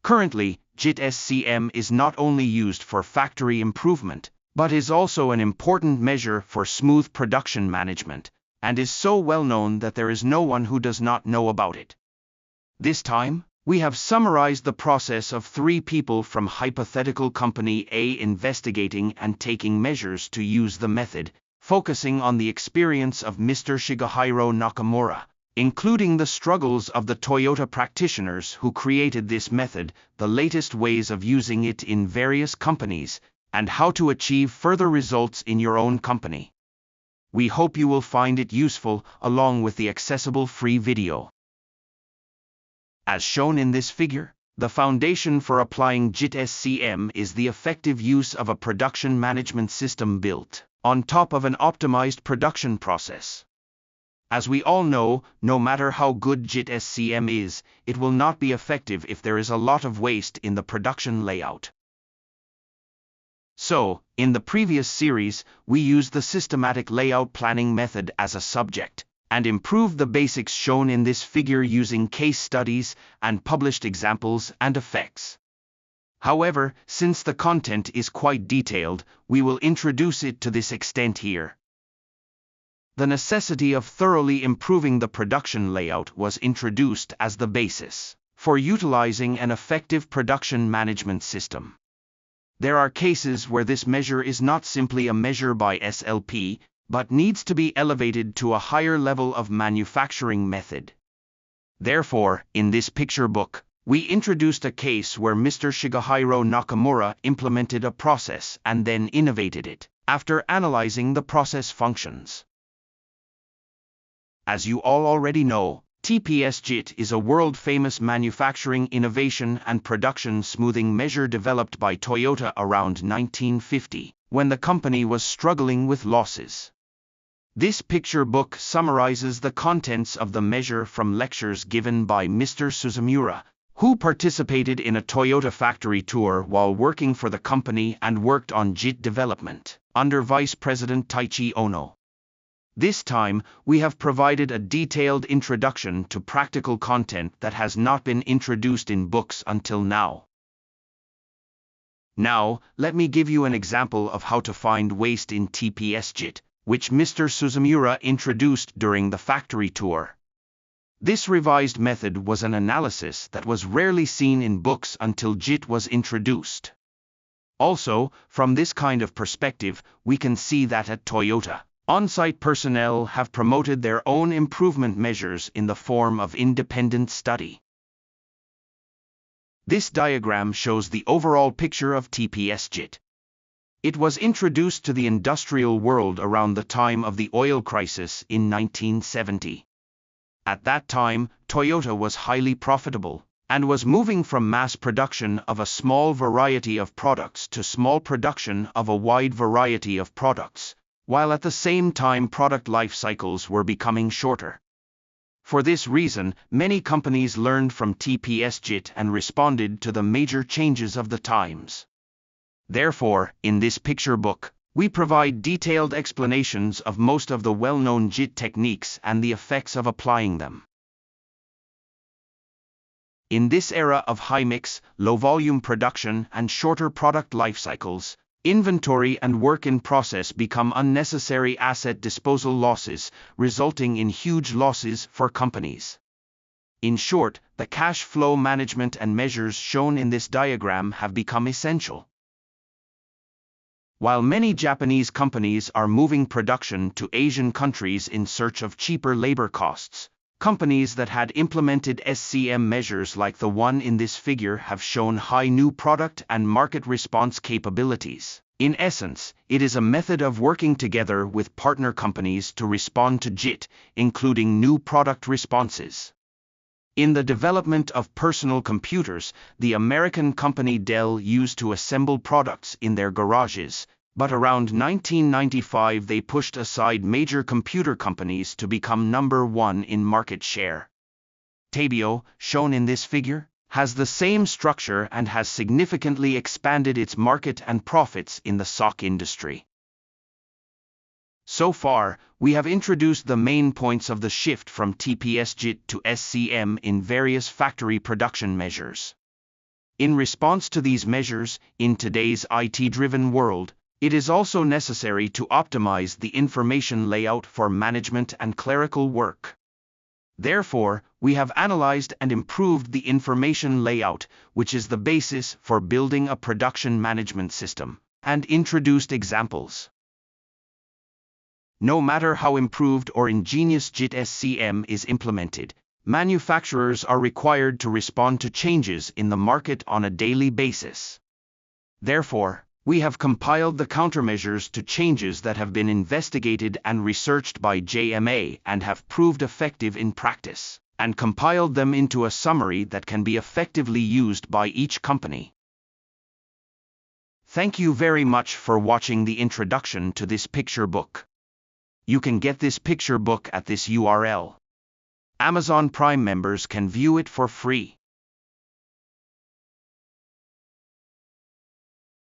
Currently, JIT-SCM is not only used for factory improvement, but is also an important measure for smooth production management, and is so well known that there is no one who does not know about it. This time, we have summarized the process of 3 people from hypothetical company A investigating and taking measures to use the method, focusing on the experience of Mr. Shigehiro Nakamura, including the struggles of the Toyota practitioners who created this method, the latest ways of using it in various companies, and how to achieve further results in your own company. We hope you will find it useful, along with the accessible free video. As shown in this figure, the foundation for applying JIT-SCM is the effective use of a production management system built on top of an optimized production process. As we all know, no matter how good JIT-SCM is, it will not be effective if there is a lot of waste in the production layout. So, in the previous series, we used the systematic layout planning method as a subject, and improved the basics shown in this figure using case studies and published examples and effects. However, since the content is quite detailed, we will introduce it to this extent here. The necessity of thoroughly improving the production layout was introduced as the basis for utilizing an effective production management system. There are cases where this measure is not simply a measure by SLP, but needs to be elevated to a higher level of manufacturing method. Therefore, in this picture book, we introduced a case where Mr. Shigehiro Nakamura implemented a process and then innovated it, after analyzing the process functions. As you all already know, TPS-JIT is a world-famous manufacturing innovation and production smoothing measure developed by Toyota around 1950, when the company was struggling with losses. This picture book summarizes the contents of the measure from lectures given by Mr. Suzumura, who participated in a Toyota factory tour while working for the company and worked on JIT development, under Vice President Taichi Ono. This time, we have provided a detailed introduction to practical content that has not been introduced in books until now. Now, let me give you an example of how to find waste in TPS-JIT, which Mr. Suzumura introduced during the factory tour. This revised method was an analysis that was rarely seen in books until JIT was introduced. Also, from this kind of perspective, we can see that at Toyota, on-site personnel have promoted their own improvement measures in the form of independent study. This diagram shows the overall picture of TPS-JIT. It was introduced to the industrial world around the time of the oil crisis in 1970. At that time, Toyota was highly profitable, and was moving from mass production of a small variety of products to small production of a wide variety of products, while at the same time product life cycles were becoming shorter. For this reason, many companies learned from TPS-JIT and responded to the major changes of the times. Therefore, in this picture book, we provide detailed explanations of most of the well-known JIT techniques and the effects of applying them. In this era of high-mix, low-volume production and shorter product life cycles, inventory and work in process become unnecessary asset disposal losses, resulting in huge losses for companies. In short, the cash flow management and measures shown in this diagram have become essential. While many Japanese companies are moving production to Asian countries in search of cheaper labor costs, companies that had implemented SCM measures like the one in this figure have shown high new product and market response capabilities. In essence, it is a method of working together with partner companies to respond to JIT, including new product responses. In the development of personal computers, the American company Dell used to assemble products in their garages, but around 1995 they pushed aside major computer companies to become number one in market share. Tabio, shown in this figure, has the same structure and has significantly expanded its market and profits in the SOC industry. So far, we have introduced the main points of the shift from TPS-JIT to SCM in various factory production measures. In response to these measures, in today's IT-driven world, it is also necessary to optimize the information layout for management and clerical work. Therefore, we have analyzed and improved the information layout, which is the basis for building a production management system, and introduced examples. No matter how improved or ingenious JIT-SCM is implemented, manufacturers are required to respond to changes in the market on a daily basis. Therefore, we have compiled the countermeasures to changes that have been investigated and researched by JMA and have proved effective in practice, and compiled them into a summary that can be effectively used by each company. Thank you very much for watching the introduction to this picture book. You can get this picture book at this URL. Amazon Prime members can view it for free.